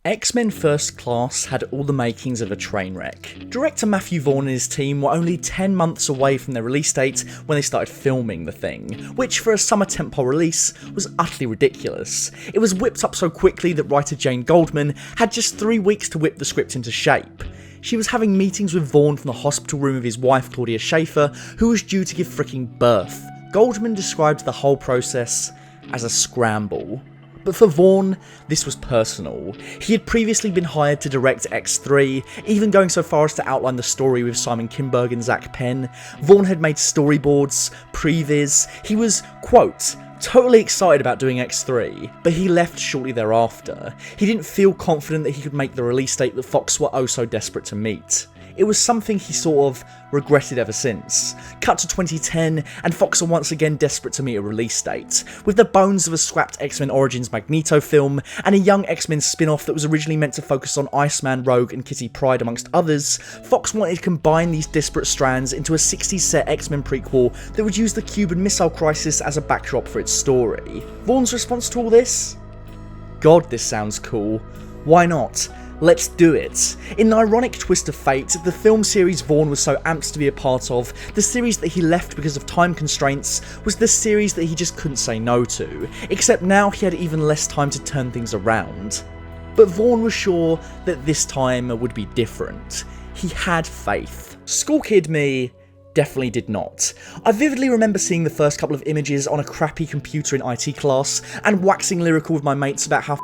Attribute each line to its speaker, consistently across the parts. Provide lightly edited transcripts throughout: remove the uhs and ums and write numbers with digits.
Speaker 1: X-Men First Class had all the makings of a train wreck. Director Matthew Vaughn and his team were only 10 months away from their release date when they started filming the thing, which for a summer tentpole release was utterly ridiculous. It was whipped up so quickly that writer Jane Goldman had just 3 weeks to whip the script into shape. She was having meetings with Vaughn from the hospital room of his wife Claudia Schiffer, who was due to give freaking birth. Goldman described the whole process as a scramble. But for Vaughn, this was personal. He had previously been hired to direct X3, even going so far as to outline the story with Simon Kinberg and Zach Penn. Vaughn had made storyboards, previs. He was, quote, totally excited about doing X3, but he left shortly thereafter. He didn't feel confident that he could make the release date that Fox were oh so desperate to meet. It was something he sort of regretted ever since. Cut to 2010, and Fox are once again desperate to meet a release date. With the bones of a scrapped X-Men Origins Magneto film, and a young X-Men spin-off that was originally meant to focus on Iceman, Rogue, and Kitty Pryde amongst others, Fox wanted to combine these disparate strands into a 60s set X-Men prequel that would use the Cuban Missile Crisis as a backdrop for its story. Vaughn's response to all this? God, this sounds cool. Why not? Let's do it. In an ironic twist of fate, the film series Vaughn was so amped to be a part of, the series that he left because of time constraints, was the series that he just couldn't say no to, except now he had even less time to turn things around. But Vaughn was sure that this time would be different. He had faith. School kid me definitely did not. I vividly remember seeing the first couple of images on a crappy computer in IT class, and waxing lyrical with my mates about how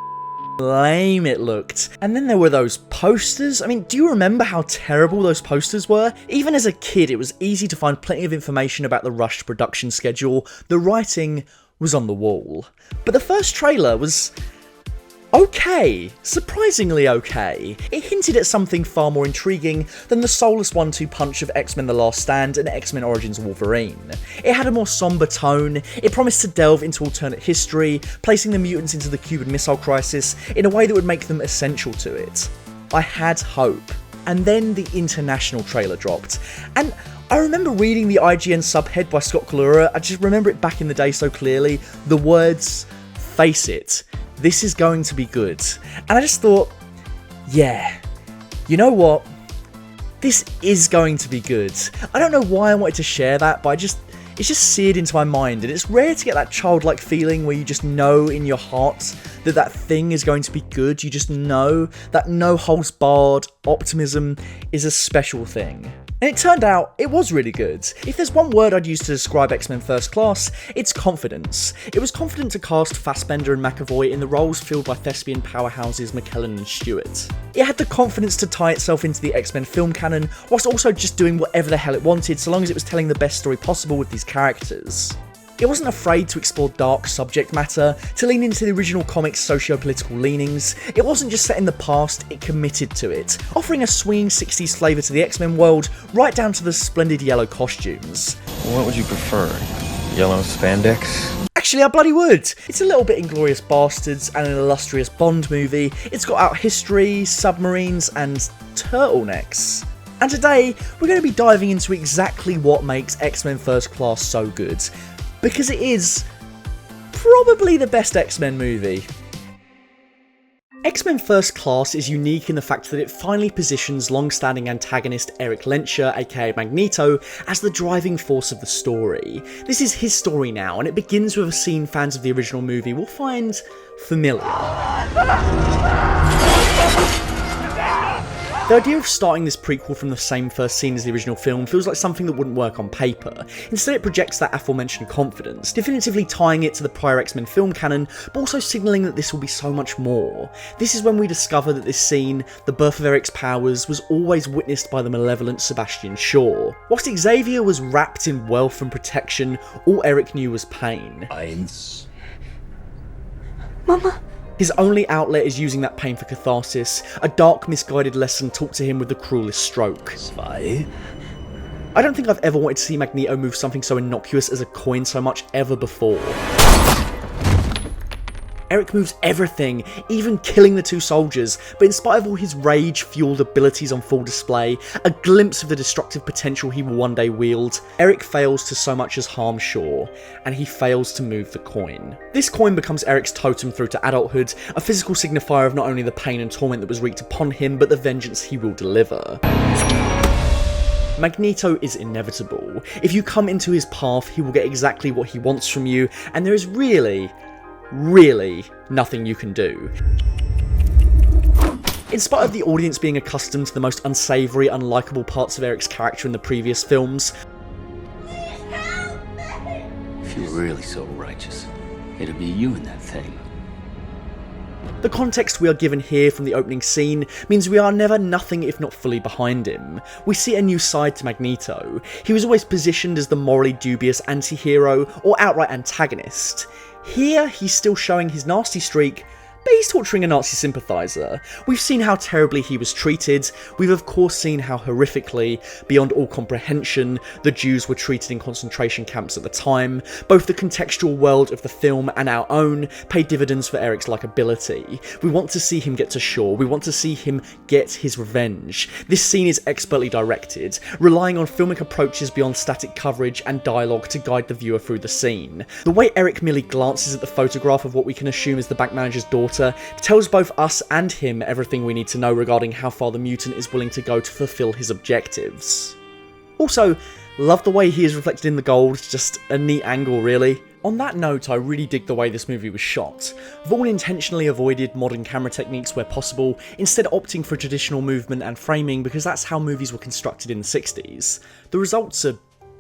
Speaker 1: lame it looked. And then there were those posters. I mean, do you remember how terrible those posters were? Even as a kid, it was easy to find plenty of information about the rushed production schedule. The writing was on the wall. But the first trailer was okay, surprisingly okay. It hinted at something far more intriguing than the soulless 1-2 punch of X-Men The Last Stand and X-Men Origins Wolverine. It had a more somber tone, it promised to delve into alternate history, placing the mutants into the Cuban Missile Crisis in a way that would make them essential to it. I had hope. And then the international trailer dropped, and I remember reading the IGN subhead by Scott Kalura. I just remember it back in the day so clearly. The words, "Face it, this is going to be good." And I just thought, yeah, you know what? This is going to be good. I don't know why I wanted to share that, but it's just seared into my mind, and it's rare to get that childlike feeling where you just know in your heart that that thing is going to be good. You just know that no holds barred optimism is a special thing. And it turned out it was really good. If there's one word I'd use to describe X-Men First Class, it's confidence. It was confident to cast Fassbender and McAvoy in the roles filled by thespian powerhouses McKellen and Stewart. It had the confidence to tie itself into the X-Men film canon, whilst also just doing whatever the hell it wanted, so long as it was telling the best story possible with these characters. It wasn't afraid to explore dark subject matter, to lean into the original comic's socio-political leanings. It wasn't just set in the past, it committed to it, offering a swinging 60s flavour to the X-Men world, right down to the splendid yellow costumes.
Speaker 2: What would you prefer? Yellow spandex?
Speaker 1: Actually, I bloody would! It's a little bit Inglourious Bastards and an illustrious Bond movie. It's got out history, submarines, and turtlenecks. And today, we're going to be diving into exactly what makes X-Men First Class so good. Because it is probably the best X-Men movie. X-Men First Class is unique in the fact that it finally positions long-standing antagonist Erik Lehnsherr, aka Magneto, as the driving force of the story. This is his story now, and it begins with a scene fans of the original movie will find familiar. The idea of starting this prequel from the same first scene as the original film feels like something that wouldn't work on paper. Instead, it projects that aforementioned confidence, definitively tying it to the prior X-Men film canon, but also signalling that this will be so much more. This is when we discover that this scene, the birth of Erik's powers, was always witnessed by the malevolent Sebastian Shaw. Whilst Xavier was wrapped in wealth and protection, all Erik knew was pain.
Speaker 3: Eins.
Speaker 4: Mama.
Speaker 1: His only outlet is using that pain for catharsis, a dark, misguided lesson taught to him with the cruelest stroke.
Speaker 3: Zwei.
Speaker 1: I don't think I've ever wanted to see Magneto move something so innocuous as a coin so much ever before. Erik moves everything, even killing the two soldiers, but in spite of all his rage-fueled abilities on full display, a glimpse of the destructive potential he will one day wield, Erik fails to so much as harm Shaw, and he fails to move the coin. This coin becomes Erik's totem through to adulthood, a physical signifier of not only the pain and torment that was wreaked upon him, but the vengeance he will deliver. Magneto is inevitable. If you come into his path, he will get exactly what he wants from you, and there is really nothing you can do. In spite of the audience being accustomed to the most unsavoury, unlikable parts of Erik's character in the previous films,
Speaker 3: if you were really so righteous, it'd be you in that thing.
Speaker 1: the context we are given here from the opening scene means we are never nothing if not fully behind him. We see a new side to Magneto. He was always positioned as the morally dubious anti-hero or outright antagonist. Here, he's still showing his nasty streak, but he's torturing a Nazi sympathiser. We've seen how terribly he was treated. We've of course seen how horrifically, beyond all comprehension, the Jews were treated in concentration camps at the time. Both the contextual world of the film and our own pay dividends for Erik's likability. We want to see him get to shore. We want to see him get his revenge. This scene is expertly directed, relying on filmic approaches beyond static coverage and dialogue to guide the viewer through the scene. The way Erik merely glances at the photograph of what we can assume is the bank manager's daughter tells both us and him everything we need to know regarding how far the mutant is willing to go to fulfill his objectives. Also, love the way he is reflected in the gold, just a neat angle really. On that note, I really dig the way this movie was shot. Vaughn intentionally avoided modern camera techniques where possible, instead opting for traditional movement and framing because that's how movies were constructed in the 60s. The results are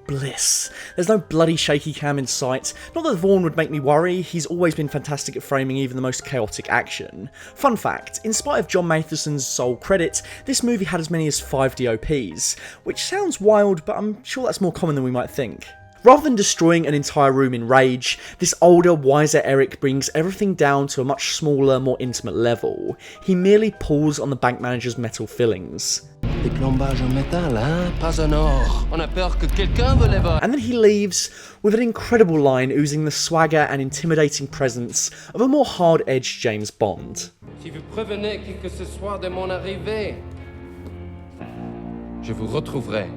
Speaker 1: bliss. There's no bloody shaky cam in sight. Not that Vaughn would make me worry, he's always been fantastic at framing even the most chaotic action. Fun fact, in spite of John Matheson's sole credit, this movie had as many as 5 DOPs, which sounds wild, but I'm sure that's more common than we might think. Rather than destroying an entire room in rage, this older, wiser Erik brings everything down to a much smaller, more intimate level. He merely pulls on the bank manager's metal fillings.
Speaker 4: Des plombages en métal, hein? Pas en or. On a peur que quelqu'un veut les voler.
Speaker 1: And then he leaves with an incredible line oozing the swagger and intimidating presence of a more hard-edged James Bond.
Speaker 4: Si vous prévenez qui que ce soit de mon arrivée, je vous retrouverai.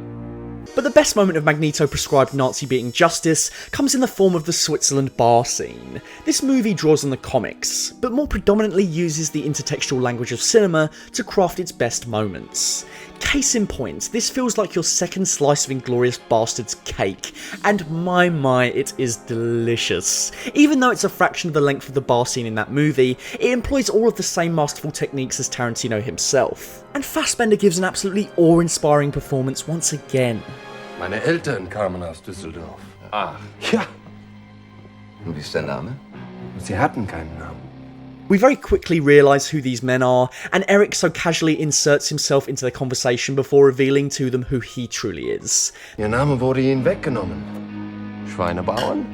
Speaker 1: But the best moment of Magneto-prescribed Nazi-beating justice comes in the form of the Switzerland bar scene. This movie draws on the comics, but more predominantly uses the intertextual language of cinema to craft its best moments. Case in point, this feels like your second slice of Inglourious Basterds cake, and my, it is delicious. Even though it's a fraction of the length of the bar scene in that movie, it employs all of the same masterful techniques as Tarantino himself. And Fassbender gives an absolutely awe-inspiring performance once again.
Speaker 5: Meine Eltern kamen aus Düsseldorf.
Speaker 4: Ah,
Speaker 5: Ja,
Speaker 3: Und wie ist der Name?
Speaker 5: sie hatten keinen Namen.
Speaker 1: We very quickly realise who these men are, and Erik so casually inserts himself into the conversation before revealing to them who he truly is.
Speaker 5: Ihr Name wurde ihnen weggenommen. Schweinebauern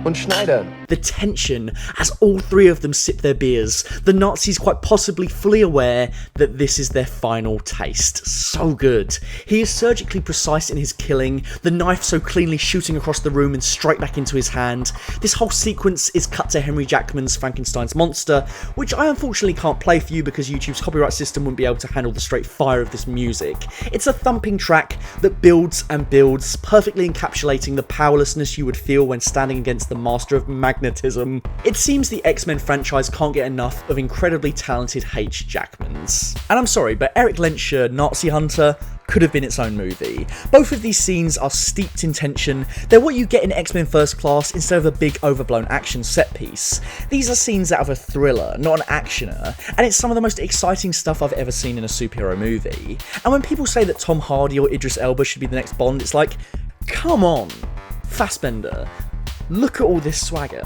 Speaker 5: und Schneidern.
Speaker 1: The tension as all three of them sip their beers, the Nazis quite possibly fully aware that this is their final taste. So good. He is surgically precise in his killing, the knife so cleanly shooting across the room and straight back into his hand. This whole sequence is cut to Henry Jackman's Frankenstein's Monster, which I unfortunately can't play for you because YouTube's copyright system wouldn't be able to handle the straight fire of this music. It's a thumping track that builds and builds, perfectly encapsulating the powerlessness you would feel when standing against the master of magnetism. It seems the X-Men franchise can't get enough of incredibly talented H. Jackmans. And I'm sorry, but Erik Lehnsherr, Nazi Hunter, could have been its own movie. Both of these scenes are steeped in tension. They're what you get in X-Men First Class instead of a big overblown action set piece. These are scenes out of a thriller, not an actioner, and it's some of the most exciting stuff I've ever seen in a superhero movie. And when people say that Tom Hardy or Idris Elba should be the next Bond, it's like, come on, Fassbender, look at all this swagger.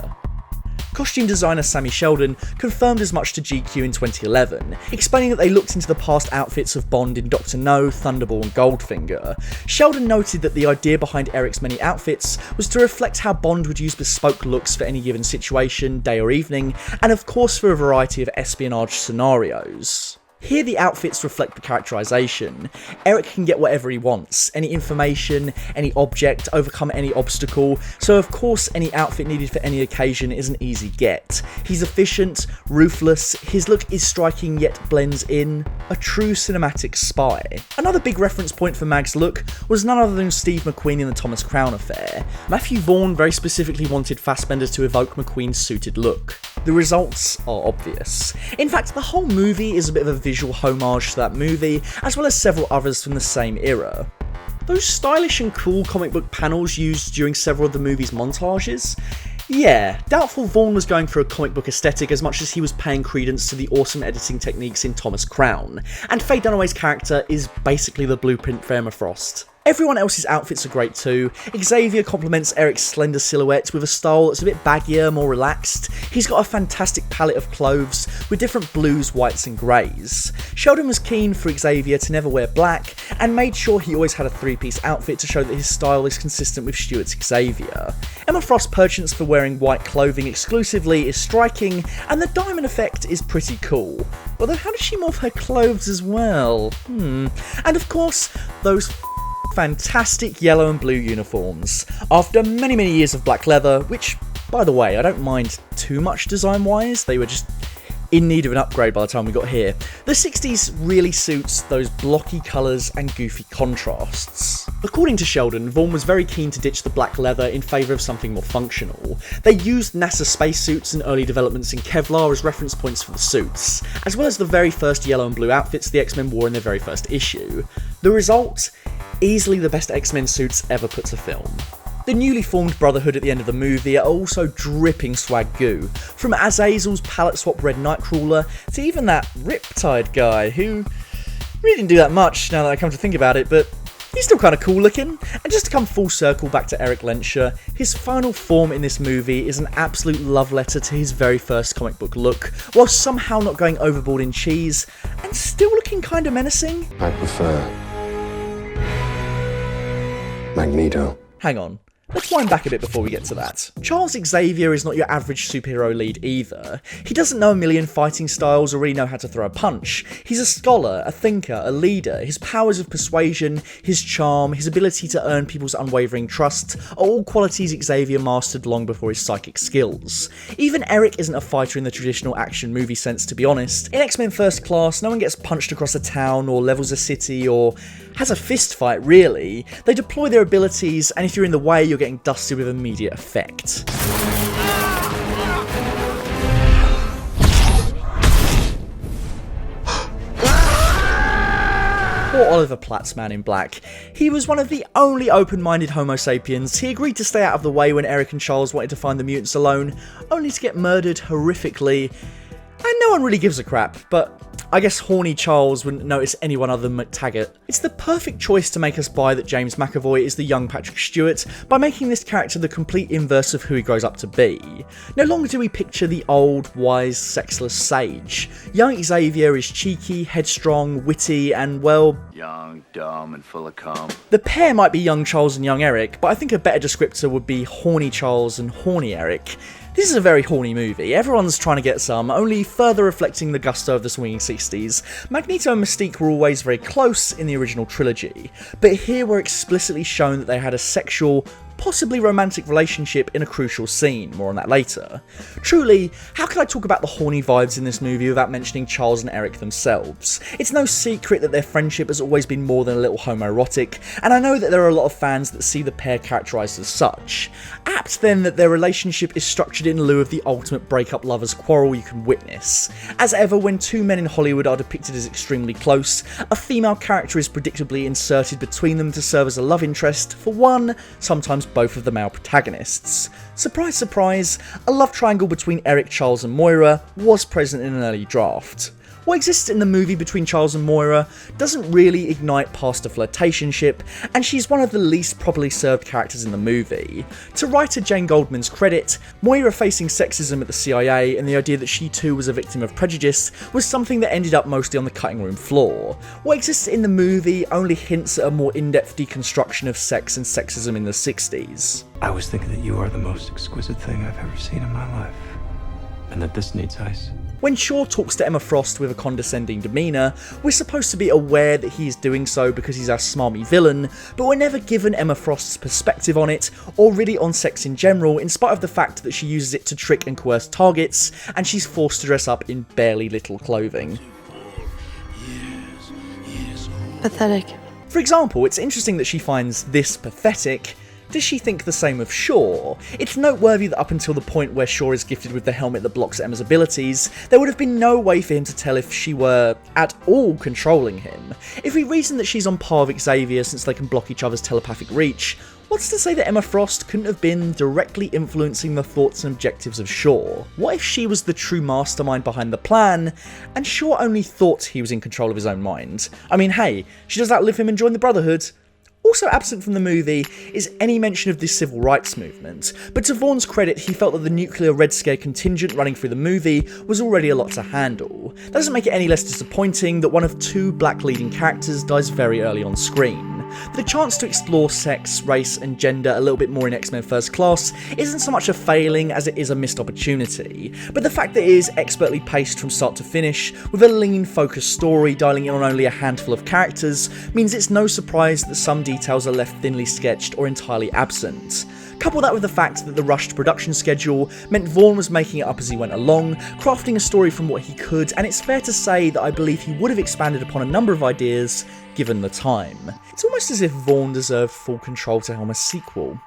Speaker 1: Costume designer Sammy Sheldon confirmed as much to GQ in 2011, explaining that they looked into the past outfits of Bond in Dr. No, Thunderball and Goldfinger. Sheldon noted that the idea behind Erik's many outfits was to reflect how Bond would use bespoke looks for any given situation, day or evening, and of course for a variety of espionage scenarios. Here the outfits reflect the characterisation. Erik can get whatever he wants, any information, any object, overcome any obstacle, so of course any outfit needed for any occasion is an easy get. He's efficient, ruthless, his look is striking yet blends in, a true cinematic spy. Another big reference point for Mag's look was none other than Steve McQueen in the Thomas Crown Affair. Matthew Vaughn very specifically wanted Fassbender to evoke McQueen's suited look. The results are obvious. In fact, the whole movie is a bit of a visual homage to that movie, as well as several others from the same era. Those stylish and cool comic book panels used during several of the movie's montages? Yeah, doubtful Vaughn was going for a comic book aesthetic as much as he was paying credence to the awesome editing techniques in Thomas Crown, and Faye Dunaway's character is basically the blueprint for Emma Frost. Everyone else's outfits are great too. Xavier complements Erik's slender silhouette with a style that's a bit baggier, more relaxed. He's got a fantastic palette of clothes with different blues, whites and greys. Sheldon was keen for Xavier to never wear black and made sure he always had a three-piece outfit to show that his style is consistent with Stewart's Xavier. Emma Frost's penchant for wearing white clothing exclusively is striking, and the diamond effect is pretty cool. Although how does she morph her clothes as well? And of course, those fantastic yellow and blue uniforms. After many years of black leather, which, by the way, I don't mind too much design-wise, they were just in need of an upgrade by the time we got here, the 60s really suits those blocky colours and goofy contrasts. According to Sheldon, Vaughn was very keen to ditch the black leather in favour of something more functional. They used NASA spacesuits and early developments in Kevlar as reference points for the suits, as well as the very first yellow and blue outfits the X-Men wore in their very first issue. The result? Easily the best X-Men suits ever put to film. The newly formed Brotherhood at the end of the movie are also dripping swag goo, from Azazel's palette swap red Nightcrawler to even that Riptide guy, who really didn't do that much now that I come to think about it, but he's still kind of cool looking. And just to come full circle back to Erik Lehnsherr, his final form in this movie is an absolute love letter to his very first comic book look, while somehow not going overboard in cheese, and still looking kinda menacing.
Speaker 5: I prefer Magneto.
Speaker 1: Hang on. Let's wind back a bit before we get to that. Charles Xavier is not your average superhero lead either. He doesn't know a million fighting styles or really know how to throw a punch. He's a scholar, a thinker, a leader. His powers of persuasion, his charm, his ability to earn people's unwavering trust are all qualities Xavier mastered long before his psychic skills. Even Erik isn't a fighter in the traditional action movie sense, to be honest. In X-Men First Class, no one gets punched across a town or levels a city or has a fist fight, really. They deploy their abilities, and if you're in the way, you're getting dusted with immediate effect. Poor Oliver Platt's Man in Black. He was one of the only open-minded Homo sapiens. He agreed to stay out of the way when Erik and Charles wanted to find the mutants alone, only to get murdered horrifically. And no one really gives a crap, but I guess horny Charles wouldn't notice anyone other than McTaggart. It's the perfect choice to make us buy that James McAvoy is the young Patrick Stewart by making this character the complete inverse of who he grows up to be. No longer do we picture the old, wise, sexless sage. Young Xavier is cheeky, headstrong, witty, and well,
Speaker 3: Young, dumb, and full of cum.
Speaker 1: the pair might be young Charles and young Erik, but I think a better descriptor would be horny Charles and horny Erik. This is a very horny movie, everyone's trying to get some, only further reflecting the gusto of the swinging 60s. Magneto and Mystique were always very close in the original trilogy, but here we're explicitly shown that they had a sexual, possibly romantic relationship in a crucial scene, more on that later. Truly, how can I talk about the horny vibes in this movie without mentioning Charles and Erik themselves? It's no secret that their friendship has always been more than a little homoerotic, and I know that there are a lot of fans that see the pair characterised as such. Apt then that their relationship is structured in lieu of the ultimate break-up lovers quarrel you can witness. As ever, when two men in Hollywood are depicted as extremely close, a female character is predictably inserted between them to serve as a love interest for one, sometimes both of the male protagonists. Surprise, surprise, a love triangle between Erik, Charles and Moira was present in an early draft. What exists in the movie between Charles and Moira doesn't really ignite past a flirtationship, and she's one of the least properly served characters in the movie. To writer Jane Goldman's credit, Moira facing sexism at the CIA and the idea that she too was a victim of prejudice was something that ended up mostly on the cutting room floor. What exists in the movie only hints at a more in-depth deconstruction of sex and sexism in the 60s.
Speaker 6: I was thinking that you are the most exquisite thing I've ever seen in my life, and that this needs ice.
Speaker 1: When Shaw talks to Emma Frost with a condescending demeanour, we're supposed to be aware that he is doing so because he's our smarmy villain, but we're never given Emma Frost's perspective on it, or really on sex in general, in spite of the fact that she uses it to trick and coerce targets, and she's forced to dress up in barely little clothing.
Speaker 6: Pathetic.
Speaker 1: For example, it's interesting that she finds this pathetic. Does she think the same of Shaw? It's noteworthy that up until the point where Shaw is gifted with the helmet that blocks Emma's abilities, there would have been no way for him to tell if she were at all controlling him. If we reason that she's on par with Xavier since they can block each other's telepathic reach, what's to say that Emma Frost couldn't have been directly influencing the thoughts and objectives of Shaw? What if she was the true mastermind behind the plan, and Shaw only thought he was in control of his own mind? I mean, hey, she does outlive him and join the Brotherhood. Also absent from the movie is any mention of the civil rights movement, but to Vaughn's credit, he felt that the nuclear Red Scare contingent running through the movie was already a lot to handle. That doesn't make it any less disappointing that one of two black leading characters dies very early on screen. The chance to explore sex, race and gender a little bit more in X-Men First Class isn't so much a failing as it is a missed opportunity, but the fact that it is expertly paced from start to finish, with a lean, focused story dialing in on only a handful of characters, means it's no surprise that some details are left thinly sketched or entirely absent. Couple that with the fact that the rushed production schedule meant Vaughn was making it up as he went along, crafting a story from what he could, and it's fair to say that I believe he would have expanded upon a number of ideas given the time. It's almost as if Vaughn deserved full control to helm a sequel.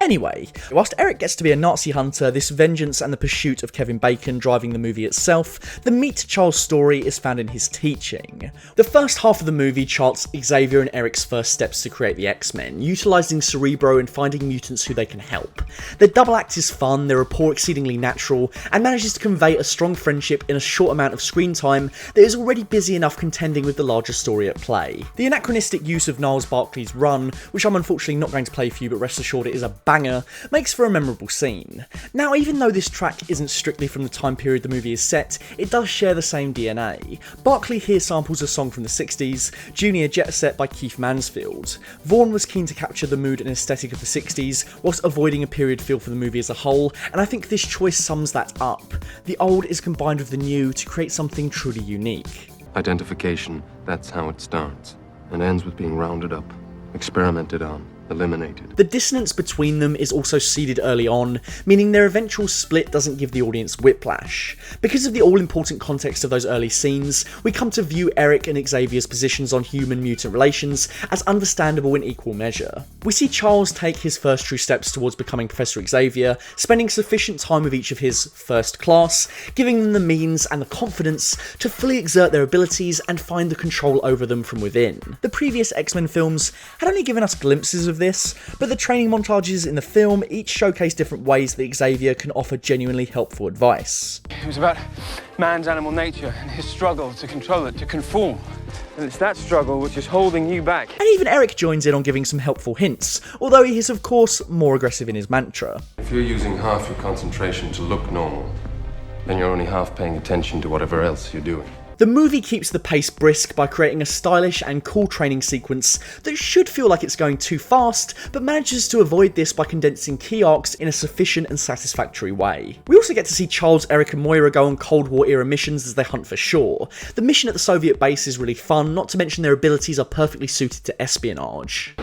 Speaker 1: Anyway, whilst Erik gets to be a Nazi hunter, this vengeance and the pursuit of Kevin Bacon driving the movie itself, the meat to Charles' story is found in his teaching. The first half of the movie charts Xavier and Erik's first steps to create the X-Men, utilising Cerebro and finding mutants who they can help. Their double act is fun, their rapport exceedingly natural, and manages to convey a strong friendship in a short amount of screen time that is already busy enough contending with the larger story at play. The anachronistic use of Niles Barkley's run, which I'm unfortunately not going to play for you but rest assured it is a banger, makes for a memorable scene. Now, even though this track isn't strictly from the time period the movie is set, it does share the same DNA. Barkley here samples a song from the 60s, Junior Jet Set by Keith Mansfield. Vaughn was keen to capture the mood and aesthetic of the 60s, whilst avoiding a period feel for the movie as a whole, and I think this choice sums that up. The old is combined with the new to create something truly unique.
Speaker 5: Identification, that's how it starts, and ends with being rounded up, experimented on, eliminated.
Speaker 1: The dissonance between them is also seeded early on, meaning their eventual split doesn't give the audience whiplash. Because of the all-important context of those early scenes, we come to view Erik and Xavier's positions on human-mutant relations as understandable in equal measure. We see Charles take his first true steps towards becoming Professor Xavier, spending sufficient time with each of his first class, giving them the means and the confidence to fully exert their abilities and find the control over them from within. The previous X-Men films had only given us glimpses of this, but the training montages in the film each showcase different ways that Xavier can offer genuinely helpful advice.
Speaker 7: It was about man's animal nature and his struggle to control it, to conform. And it's that struggle which is holding you back.
Speaker 1: And even Erik joins in on giving some helpful hints, although he is of course more aggressive in his mantra.
Speaker 5: If you're using half your concentration to look normal, then you're only half paying attention to whatever else you're doing.
Speaker 1: The movie keeps the pace brisk by creating a stylish and cool training sequence that should feel like it's going too fast, but manages to avoid this by condensing key arcs in a sufficient and satisfactory way. We also get to see Charles, Erik and Moira go on Cold War era missions as they hunt for Shaw. The mission at the Soviet base is really fun, not to mention their abilities are perfectly suited to espionage.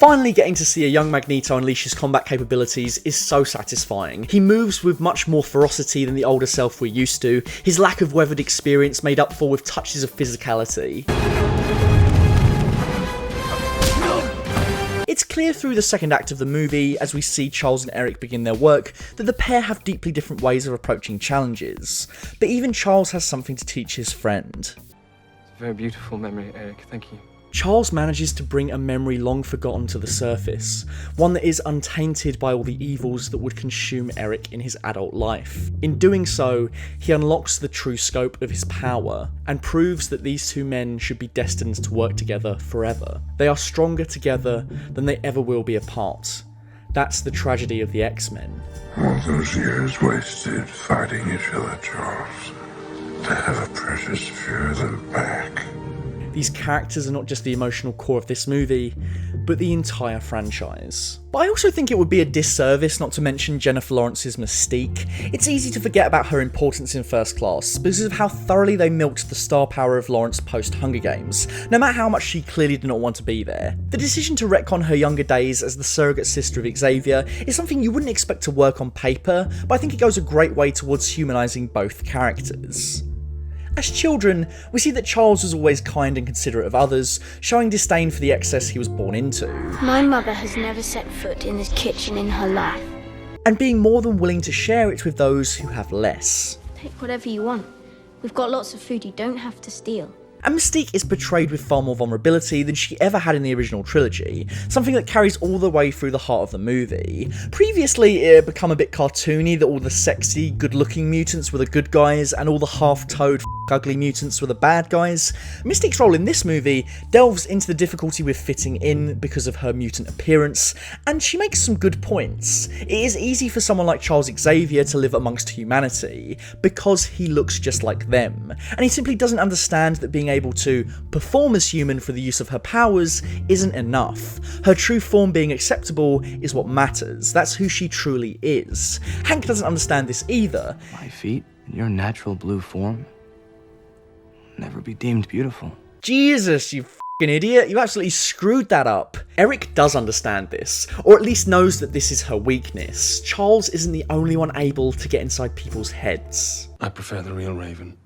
Speaker 1: Finally getting to see a young Magneto unleash his combat capabilities is so satisfying. He moves with much more ferocity than the older self we're used to, his lack of weathered experience made up for with touches of physicality. It's clear through the second act of the movie, as we see Charles and Erik begin their work, that the pair have deeply different ways of approaching challenges. But even Charles has something to teach his friend.
Speaker 7: It's a very beautiful memory, Erik. Thank you.
Speaker 1: Charles manages to bring a memory long forgotten to the surface, one that is untainted by all the evils that would consume Erik in his adult life. In doing so, he unlocks the true scope of his power, and proves that these two men should be destined to work together forever. They are stronger together than they ever will be apart. That's the tragedy of the X-Men.
Speaker 8: All those years wasted fighting each other, Charles, to have a precious few of them back.
Speaker 1: These characters are not just the emotional core of this movie, but the entire franchise. But I also think it would be a disservice not to mention Jennifer Lawrence's Mystique. It's easy to forget about her importance in First Class because of how thoroughly they milked the star power of Lawrence post-Hunger Games, no matter how much she clearly did not want to be there. The decision to retcon her younger days as the surrogate sister of Xavier is something you wouldn't expect to work on paper, but I think it goes a great way towards humanising both characters. As children, we see that Charles was always kind and considerate of others, showing disdain for the excess he was born into.
Speaker 9: My mother has never set foot in this kitchen in her life.
Speaker 1: And being more than willing to share it with those who have less.
Speaker 9: Take whatever you want. We've got lots of food, you don't have to steal.
Speaker 1: And Mystique is portrayed with far more vulnerability than she ever had in the original trilogy, something that carries all the way through the heart of the movie. Previously, it had become a bit cartoony that all the sexy, good-looking mutants were the good guys, and all the half-toed, ugly mutants were the bad guys. Mystique's role in this movie delves into the difficulty with fitting in because of her mutant appearance, and she makes some good points. It is easy for someone like Charles Xavier to live amongst humanity, because he looks just like them, and he simply doesn't understand that being able to perform as human for the use of her powers isn't enough. Her true form being acceptable is what matters. That's who she truly is. Hank doesn't understand this either.
Speaker 10: My feet in your natural blue form will never be deemed beautiful.
Speaker 1: Jesus, you f***ing idiot. You absolutely screwed that up. Erik does understand this, or at least knows that this is her weakness. Charles isn't the only one able to get inside people's heads.
Speaker 5: I prefer the real Raven.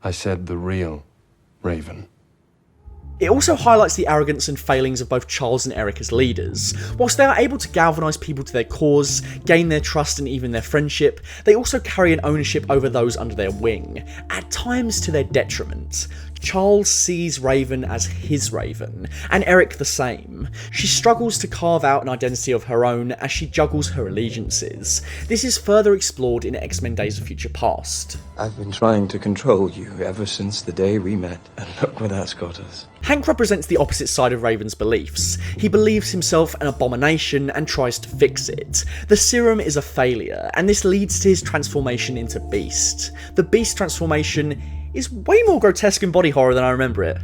Speaker 5: I said the real Raven.
Speaker 1: It also highlights the arrogance and failings of both Charles and Erik as leaders. Whilst they are able to galvanise people to their cause, gain their trust and even their friendship, they also carry an ownership over those under their wing, at times to their detriment. Charles sees Raven as his Raven, and Erik the same. She struggles to carve out an identity of her own as she juggles her allegiances. This is further explored in X-Men Days of Future Past.
Speaker 2: I've been trying to control you ever since the day we met, and look where that's got us.
Speaker 1: Hank represents the opposite side of Raven's beliefs. He believes himself an abomination and tries to fix it. The serum is a failure, and this leads to his transformation into Beast. The Beast transformation is way more grotesque and body horror than I remember it.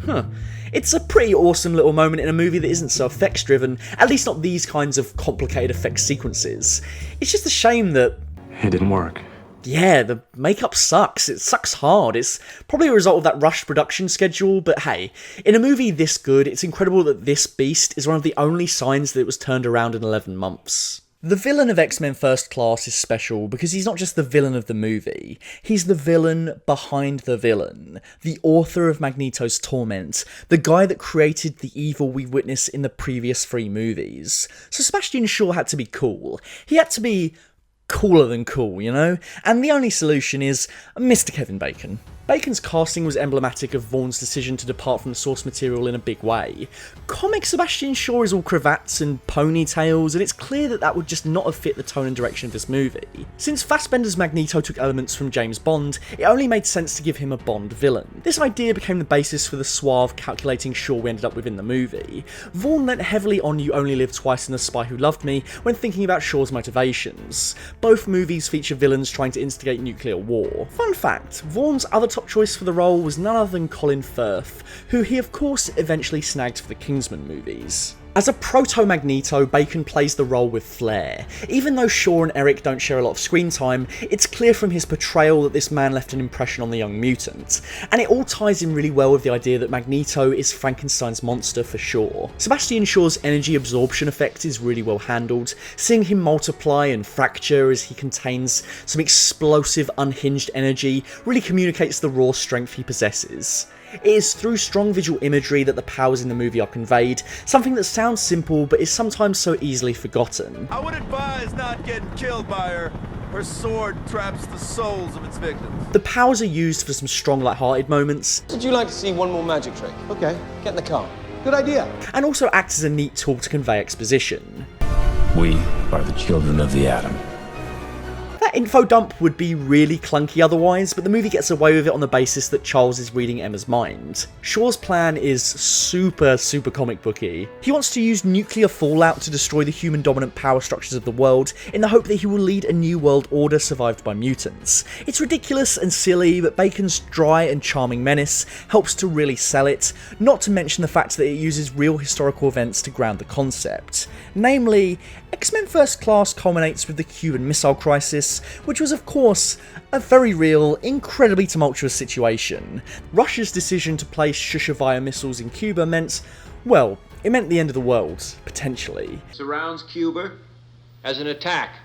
Speaker 1: It's a pretty awesome little moment in a movie that isn't so effects driven, at least not these kinds of complicated effects sequences. It's just a shame that
Speaker 5: It didn't work.
Speaker 1: yeah, the makeup sucks. It sucks hard. It's probably a result of that rushed production schedule, but hey, in a movie this good, it's incredible that this Beast is one of the only signs that it was turned around in 11 months. The villain of X-Men First Class is special because he's not just the villain of the movie, he's the villain behind the villain, the author of Magneto's torment, the guy that created the evil we witness in the previous 3 movies. So Sebastian Shaw had to be cool. He had to be cooler than cool, you know? And the only solution is Mr. Kevin Bacon. Bacon's casting was emblematic of Vaughn's decision to depart from the source material in a big way. Comic Sebastian Shaw is all cravats and ponytails, and it's clear that that would just not have fit the tone and direction of this movie. Since Fassbender's Magneto took elements from James Bond, it only made sense to give him a Bond villain. This idea became the basis for the suave, calculating Shaw we ended up with in the movie. Vaughn leant heavily on You Only Live Twice and The Spy Who Loved Me when thinking about Shaw's motivations. Both movies feature villains trying to instigate nuclear war. Fun fact, Vaughn's other top choice for the role was none other than Colin Firth, who he of course eventually snagged for the Kingsman movies. As a proto-Magneto, Bacon plays the role with flair. Even though Shaw and Erik don't share a lot of screen time, it's clear from his portrayal that this man left an impression on the young mutant. And it all ties in really well with the idea that Magneto is Frankenstein's monster for sure. Sebastian Shaw's energy absorption effect is really well handled. Seeing him multiply and fracture as he contains some explosive, unhinged energy really communicates the raw strength he possesses. It is through strong visual imagery that the powers in the movie are conveyed, something that sounds simple but is sometimes so easily forgotten.
Speaker 11: I would advise not getting killed by her. Her sword traps the souls of its victims.
Speaker 1: The powers are used for some strong light-hearted moments.
Speaker 4: Would you like to see one more magic trick? Okay, get in the car. Good idea.
Speaker 1: And also acts as a neat tool to convey exposition.
Speaker 3: We are the children of the atom.
Speaker 1: That That info dump would be really clunky otherwise, but the movie gets away with it on the basis that Charles is reading Emma's mind. Shaw's plan is super comic booky. He wants to use nuclear fallout to destroy the human dominant power structures of the world in the hope that he will lead a new world order survived by mutants. It's ridiculous and silly, but Bacon's dry and charming menace helps to really sell it, not to mention the fact that it uses real historical events to ground the concept. Namely, X-Men First Class culminates with the Cuban Missile Crisis, which was of course a very real, incredibly tumultuous situation. Russia's decision to place Shushavaya missiles in Cuba meant, well, it meant the end of the world, potentially.
Speaker 12: Surrounds Cuba as an attack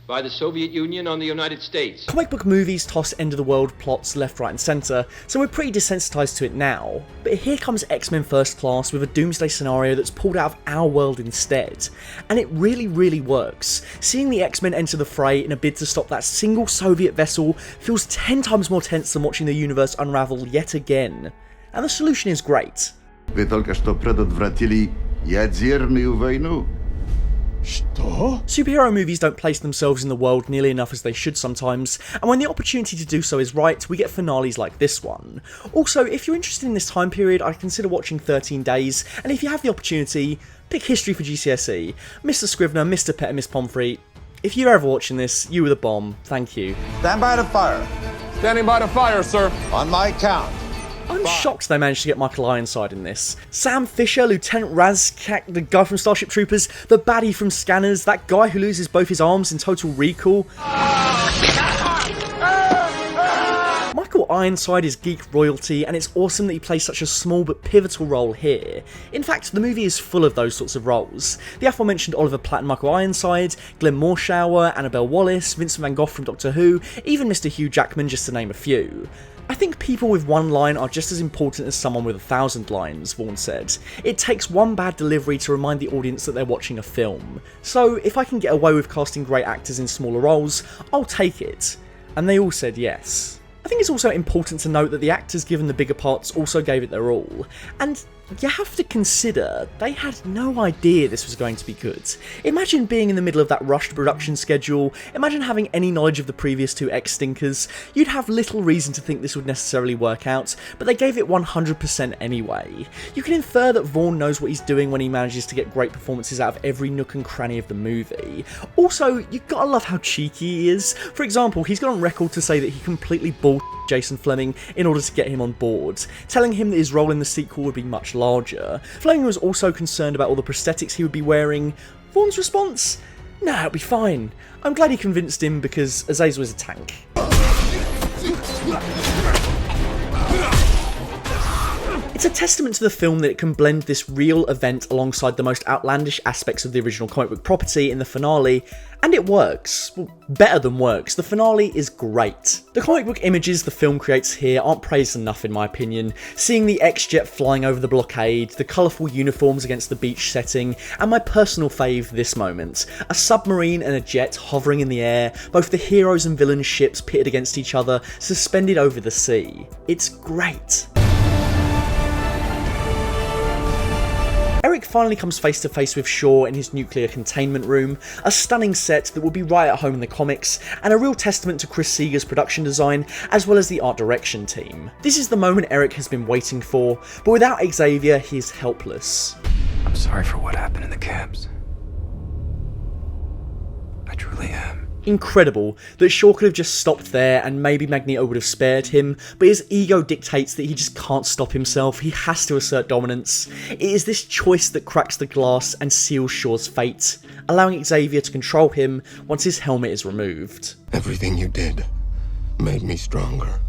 Speaker 12: by the Soviet Union on the United States.
Speaker 1: Comic book movies toss end-of-the-world plots left, right and centre, so we're pretty desensitized to it now. But here comes X-Men First Class with a doomsday scenario that's pulled out of our world instead. And it really works. Seeing the X-Men enter the fray in a bid to stop that single Soviet vessel feels 10 times more tense than watching the universe unravel yet again. And the solution is great.
Speaker 8: Вы только что предотвратили ядерную войну.
Speaker 1: Superhero movies don't place themselves in the world nearly enough as they should sometimes, and when the opportunity to do so is right, we get finales like this one. Also, if you're interested in this time period, I'd consider watching 13 Days, and if you have the opportunity, pick History for GCSE. Mr. Scrivener, Mr. Pet and Miss Pomfrey, if you're ever watching this, you were the bomb, thank you.
Speaker 11: Stand by the fire.
Speaker 7: Standing by the fire, sir.
Speaker 11: On my count.
Speaker 1: I'm shocked they managed to get Michael Ironside in this. Sam Fisher, Lieutenant Razkak, the guy from Starship Troopers, the baddie from Scanners, that guy who loses both his arms in Total Recall. Michael Ironside is geek royalty, and it's awesome that he plays such a small but pivotal role here. In fact, the movie is full of those sorts of roles. The aforementioned Oliver Platt and Michael Ironside, Glenn Morshower, Annabelle Wallis, Vincent van Gogh from Doctor Who, even Mr. Hugh Jackman, just to name a few. I think people with one line are just as important as someone with 1,000 lines, Vaughn said. It takes one bad delivery to remind the audience that they're watching a film. So if I can get away with casting great actors in smaller roles, I'll take it. And they all said yes. I think it's also important to note that the actors given the bigger parts also gave it their all. And you have to consider, they had no idea this was going to be good. Imagine being in the middle of that rushed production schedule, imagine having any knowledge of the previous two X-Stinkers, you'd have little reason to think this would necessarily work out, but they gave it 100% anyway. You can infer that Vaughn knows what he's doing when he manages to get great performances out of every nook and cranny of the movie. Also, you gotta love how cheeky he is. For example, he's gone on record to say that he completely bullshit Jason Fleming in order to get him on board, telling him that his role in the sequel would be much larger. Fleming was also concerned about all the prosthetics he would be wearing. Vaughn's response? Nah, it'll be fine. I'm glad he convinced him because Azazel was a tank. It's a testament to the film that it can blend this real event alongside the most outlandish aspects of the original comic book property in the finale, and it works. Well, better than works. The finale is great. The comic book images the film creates here aren't praised enough in my opinion. Seeing the X-Jet flying over the blockade, the colourful uniforms against the beach setting, and my personal fave this moment, a submarine and a jet hovering in the air, both the heroes and villains ships pitted against each other, suspended over the sea. It's great. Erik finally comes face to face with Shaw in his nuclear containment room, a stunning set that will be right at home in the comics, and a real testament to Chris Seeger's production design, as well as the art direction team. This is the moment Erik has been waiting for, but without Xavier, he is helpless.
Speaker 10: I'm sorry for what happened in the cabs. I truly am.
Speaker 1: Incredible that Shaw could have just stopped there and maybe Magneto would have spared him, but his ego dictates that he just can't stop himself, he has to assert dominance. It is this choice that cracks the glass and seals Shaw's fate, allowing Xavier to control him once his helmet is removed.
Speaker 8: Everything you did made me stronger.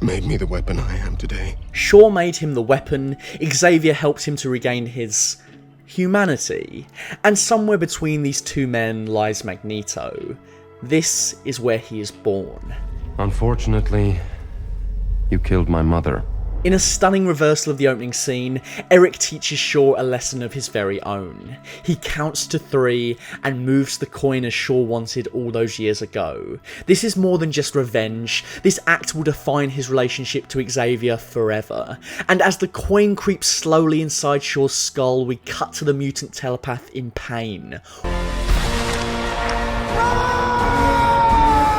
Speaker 8: Made me the weapon I am today.
Speaker 1: Shaw made him the weapon, Xavier helped him to regain his humanity, and somewhere between these two men lies Magneto. This is where he is born.
Speaker 5: Unfortunately, you killed my mother.
Speaker 1: In a stunning reversal of the opening scene, Erik teaches Shaw a lesson of his very own. He counts to 3 and moves the coin as Shaw wanted all those years ago. This is more than just revenge, this act will define his relationship to Xavier forever. And as the coin creeps slowly inside Shaw's skull, we cut to the mutant telepath in pain.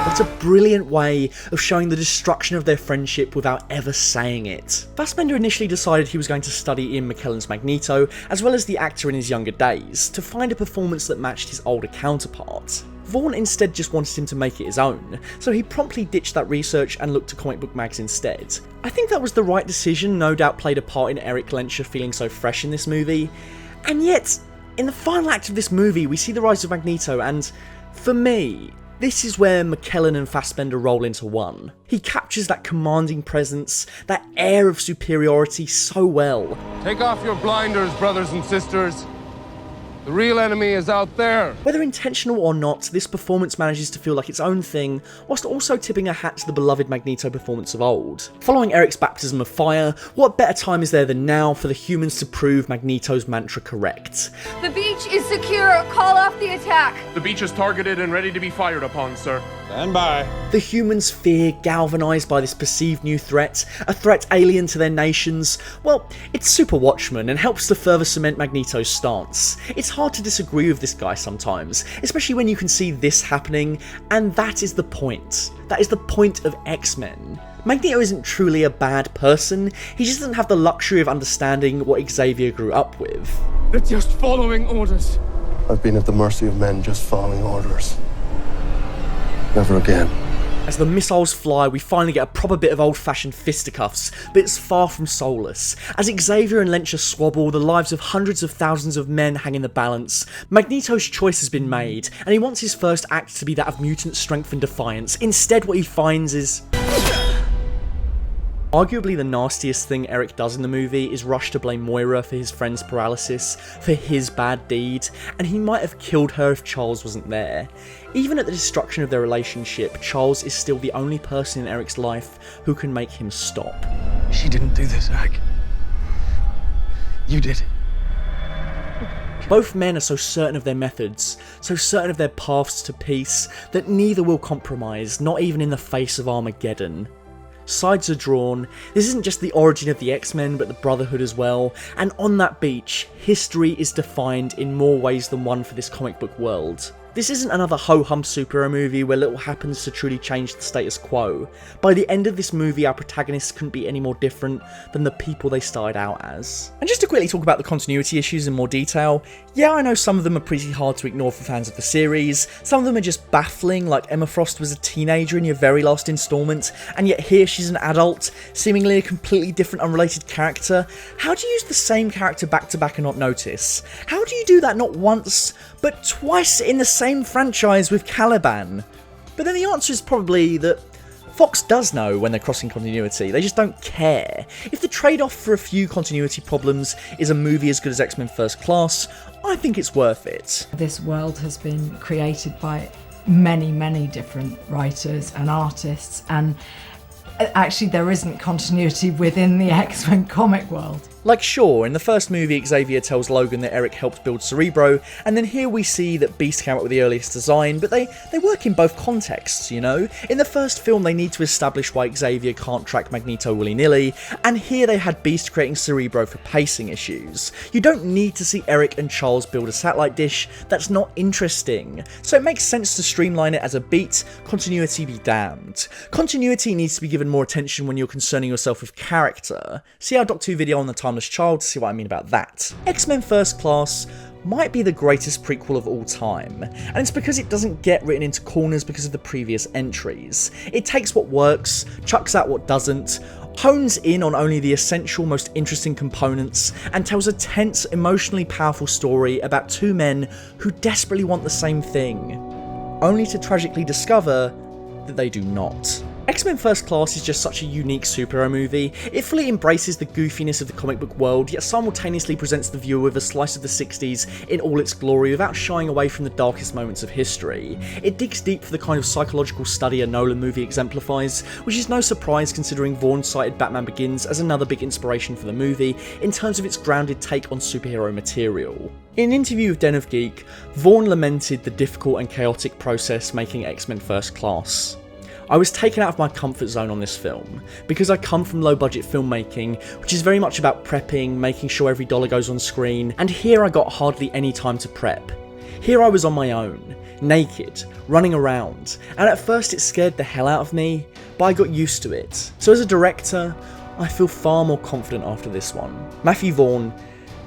Speaker 1: It's a brilliant way of showing the destruction of their friendship without ever saying it. Fassbender initially decided he was going to study Ian McKellen's Magneto, as well as the actor in his younger days, to find a performance that matched his older counterpart. Vaughn instead just wanted him to make it his own, so he promptly ditched that research and looked to comic book mags instead. I think that was the right decision, no doubt played a part in Erik Lehnsherr feeling so fresh in this movie, and yet, in the final act of this movie we see the rise of Magneto, and for me, this is where McKellen and Fassbender roll into one. He captures that commanding presence, that air of superiority so well.
Speaker 11: Take off your blinders, brothers and sisters. The real enemy is out there.
Speaker 1: Whether intentional or not, this performance manages to feel like its own thing, whilst also tipping a hat to the beloved Magneto performance of old. Following Erik's baptism of fire, what better time is there than now for the humans to prove Magneto's mantra correct?
Speaker 13: The beach is secure. Call off the attack.
Speaker 11: The beach is targeted and ready to be fired upon, sir. Stand by.
Speaker 1: The humans' fear, galvanised by this perceived new threat, a threat alien to their nations, well, it's Super Watchmen and helps to further cement Magneto's stance. It's hard to disagree with this guy sometimes, especially when you can see this happening, and that is the point. That is the point of X-Men. Magneto isn't truly a bad person, he just doesn't have the luxury of understanding what Xavier grew up with.
Speaker 11: They're just following orders.
Speaker 14: I've been at the mercy of men just following orders. Never again.
Speaker 1: As the missiles fly, we finally get a proper bit of old-fashioned fisticuffs, but it's far from soulless. As Xavier and Lehnsherr squabble, the lives of hundreds of thousands of men hang in the balance. Magneto's choice has been made, and he wants his first act to be that of mutant strength and defiance. Instead, what he finds is... Arguably the nastiest thing Erik does in the movie is rush to blame Moira for his friend's paralysis, for his bad deed, and he might have killed her if Charles wasn't there. Even at the destruction of their relationship, Charles is still the only person in Erik's life who can make him stop.
Speaker 10: She didn't do this, Erik. You did.
Speaker 1: Both men are so certain of their methods, so certain of their paths to peace, that neither will compromise, not even in the face of Armageddon. Sides are drawn, this isn't just the origin of the X-Men but the Brotherhood as well, and on that beach, history is defined in more ways than one for this comic book world. This isn't another ho-hum superhero movie where little happens to truly change the status quo. By the end of this movie, our protagonists couldn't be any more different than the people they started out as. And just to quickly talk about the continuity issues in more detail, yeah, I know some of them are pretty hard to ignore for fans of the series, some of them are just baffling, like Emma Frost was a teenager in your very last installment, and yet here she's an adult, seemingly a completely different unrelated character. How do you use the same character back to back and not notice? How do you do that not once, but twice in the same franchise with Caliban? But then the answer is probably that Fox does know when they're crossing continuity, they just don't care. If the trade-off for a few continuity problems is a movie as good as X-Men First Class, I think it's worth it.
Speaker 15: This world has been created by many, many different writers and artists, and actually there isn't continuity within the X-Men comic world.
Speaker 1: Like sure, in the first movie Xavier tells Logan that Erik helped build Cerebro, and then here we see that Beast came up with the earliest design, but they work in both contexts, you know? In the first film they need to establish why Xavier can't track Magneto willy-nilly, and here they had Beast creating Cerebro for pacing issues. You don't need to see Erik and Charles build a satellite dish, that's not interesting. So it makes sense to streamline it as a beat, continuity be damned. Continuity needs to be given more attention when you're concerning yourself with character. See our Doc 2 video on the Timeless Child to see what I mean about that. X-Men First Class might be the greatest prequel of all time, and it's because it doesn't get written into corners because of the previous entries. It takes what works, chucks out what doesn't, hones in on only the essential, most interesting components, and tells a tense, emotionally powerful story about two men who desperately want the same thing, only to tragically discover that they do not. X-Men First Class is just such a unique superhero movie. It fully embraces the goofiness of the comic book world, yet simultaneously presents the viewer with a slice of the 60s in all its glory without shying away from the darkest moments of history. It digs deep for the kind of psychological study a Nolan movie exemplifies, which is no surprise considering Vaughn cited Batman Begins as another big inspiration for the movie in terms of its grounded take on superhero material. In an interview with Den of Geek, Vaughn lamented the difficult and chaotic process making X-Men First Class. I was taken out of my comfort zone on this film, because I come from low budget filmmaking, which is very much about prepping, making sure every dollar goes on screen, and here I got hardly any time to prep. Here I was on my own, naked, running around, and at first it scared the hell out of me, but I got used to it. So as a director, I feel far more confident after this one. Matthew Vaughn,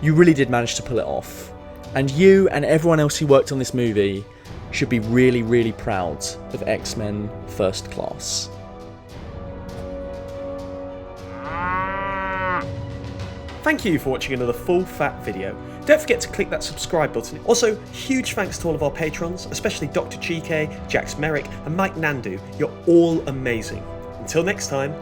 Speaker 1: you really did manage to pull it off, and you and everyone else who worked on this movie should be really, really proud of X-Men First Class.
Speaker 16: Thank you for watching another full fat video. Don't forget to click that subscribe button. Also, huge thanks to all of our patrons, especially Dr. Chike, Jax Merrick and Mike Nandu. You're all amazing. Until next time,